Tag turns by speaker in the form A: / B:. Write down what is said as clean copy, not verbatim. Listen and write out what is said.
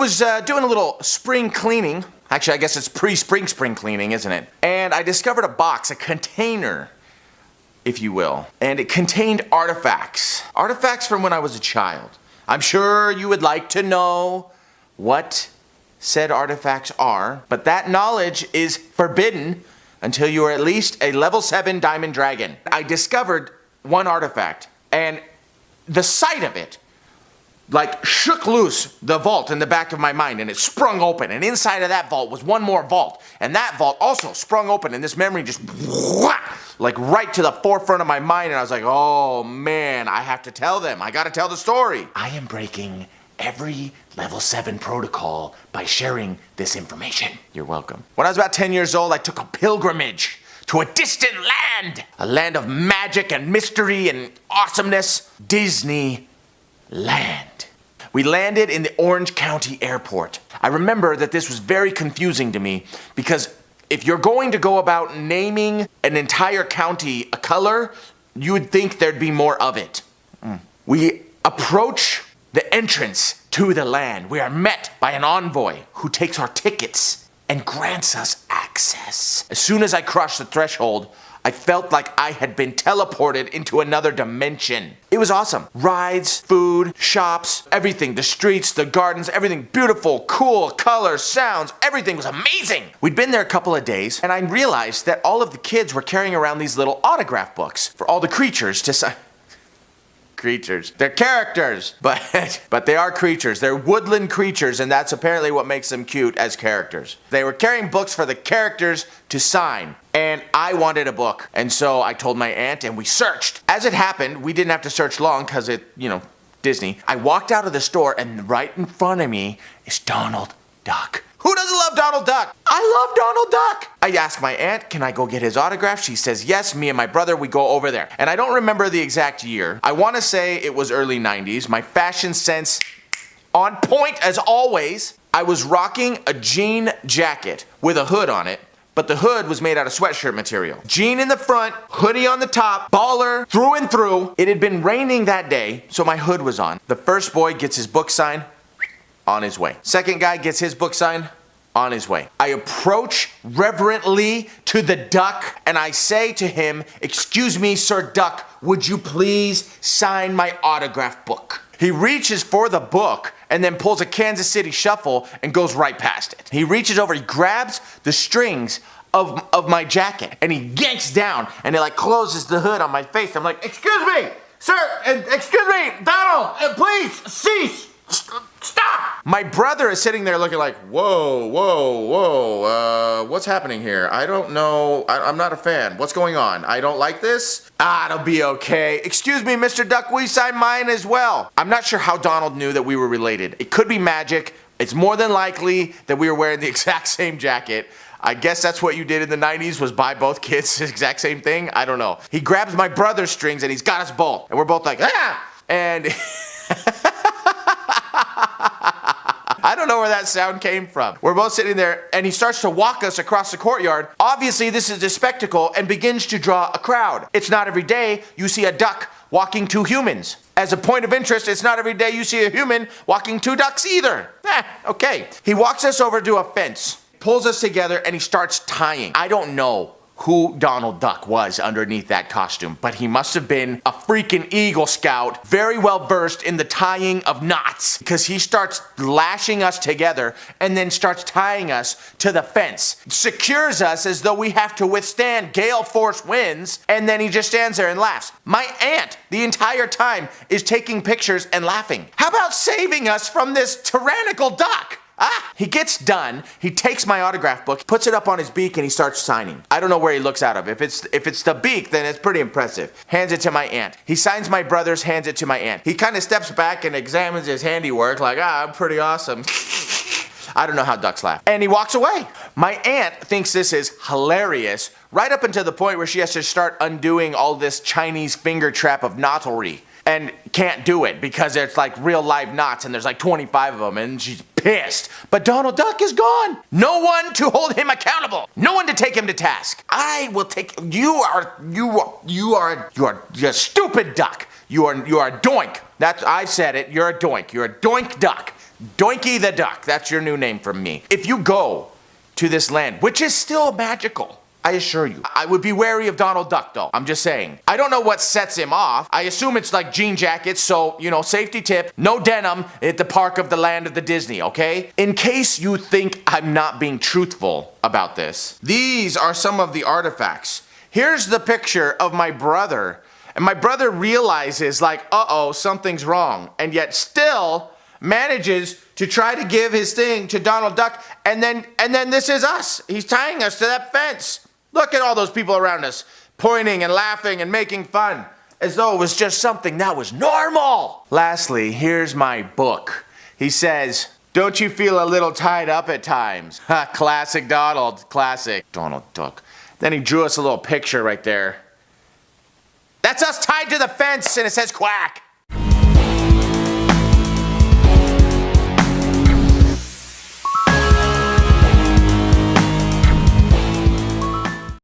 A: was doing a little spring cleaning. Actually, I guess it's pre-spring cleaning, isn't it? And I discovered a box, a container, if you will. And it contained artifacts. Artifacts from when I was a child. I'm sure you would like to know what said artifacts are, but that knowledge is forbidden until you are at least a level 7 diamond dragon. I discovered one artifact, and the sight of it like shook loose the vault in the back of my mind, and it sprung open, and inside of that vault was one more vault, and that vault also sprung open, and this memory just like right to the forefront of my mind, and I was like, oh man, I have to tell them. I gotta tell the story. I am breaking every level 7 protocol by sharing this information. You're welcome. When I was about 10 years old, I took a pilgrimage to a distant land. A land of magic and mystery and awesomeness. Disneyland. We landed in the Orange County Airport. I remember that this was very confusing to me because if you're going to go about naming an entire county a color, you would think there'd be more of it. We approach the entrance to the land. We are met by an envoy who takes our tickets and grants us access. As soon as I crossed the threshold, I felt like I had been teleported into another dimension. It was awesome. Rides, food, shops, everything. The streets, the gardens, everything beautiful, cool, colors, sounds, everything was amazing. We'd been there a couple of days, and I realized that all of the kids were carrying around these little autograph books for all the creatures to sign. Creatures. They're characters, but they are creatures. They're woodland creatures, and that's apparently what makes them cute as characters. They were carrying books for the characters to sign, and I wanted a book. And so I told my aunt, and we searched. As it happened, we didn't have to search long because Disney. I walked out of the store, and right in front of me is Donald Duck. Who doesn't love Donald Duck? I love Donald Duck! I asked my aunt, can I go get his autograph? She says yes. Me and my brother, we go over there. And I don't remember the exact year. I want to say it was early 90s. My fashion sense on point as always. I was rocking a jean jacket with a hood on it, but the hood was made out of sweatshirt material. Jean in the front, hoodie on the top, baller through and through. It had been raining that day, so my hood was on. The first boy gets his book signed. On his way. Second guy gets his book signed. On his way. I approach reverently to the duck and I say to him, excuse me, Sir Duck, would you please sign my autograph book? He reaches for the book and then pulls a Kansas City Shuffle and goes right past it. He reaches over, he grabs the strings of my jacket and he yanks down and it like closes the hood on my face. I'm like, excuse me, sir, excuse me, Donald, please cease. Stop! My brother is sitting there looking like, whoa, what's happening here? I don't know. I'm not a fan. What's going on? I don't like this? It'll be okay. Excuse me, Mr. Duck, will you sign mine as well? I'm not sure how Donald knew that we were related. It could be magic. It's more than likely that we were wearing the exact same jacket. I guess that's what you did in the 90s, was buy both kids the exact same thing. I don't know. He grabs my brother's strings and he's got us both. And we're both like, ah! And I don't know where that sound came from. We're both sitting there and he starts to walk us across the courtyard. Obviously this is a spectacle and begins to draw a crowd. It's not every day you see a duck walking 2 humans. As a point of interest, it's not every day you see a human walking 2 ducks either. Okay. He walks us over to a fence, pulls us together, and he starts tying. I don't know who Donald Duck was underneath that costume, but he must have been a freaking Eagle Scout, very well versed in the tying of knots, because he starts lashing us together and then starts tying us to the fence. Secures us as though we have to withstand gale force winds, and then he just stands there and laughs. My aunt, the entire time, is taking pictures and laughing. How about saving us from this tyrannical duck? He gets done, he takes my autograph book, puts it up on his beak, and he starts signing. I don't know where he looks out of. If it's the beak, then it's pretty impressive. Hands it to my aunt. He signs my brother's, hands it to my aunt. He kind of steps back and examines his handiwork like, I'm pretty awesome. I don't know how ducks laugh. And he walks away. My aunt thinks this is hilarious, right up until the point where she has to start undoing all this Chinese finger trap of knottery. And can't do it because it's like real live knots and there's like 25 of them and she's pissed. But Donald Duck is gone. No one to hold him accountable. No one to take him to task. I will take, you are a stupid duck. You are a doink. I've said it, you're a doink. You're a doink duck. Doinky the Duck, that's your new name from me. If you go to this land, which is still magical, I assure you, I would be wary of Donald Duck though. I'm just saying. I don't know what sets him off. I assume it's like jean jackets, so, you know, safety tip, no denim at the park of the land of the Disney, okay? In case you think I'm not being truthful about this, these are some of the artifacts. Here's the picture of my brother, and my brother realizes like, uh-oh, something's wrong, and yet still manages to try to give his thing to Donald Duck, and then this is us. He's tying us to that fence. Look at all those people around us, pointing and laughing and making fun, as though it was just something that was normal. Lastly, here's my book. He says, don't you feel a little tied up at times? Ha, classic Donald, classic Donald Duck. Then he drew us a little picture right there. That's us tied to the fence, and it says quack.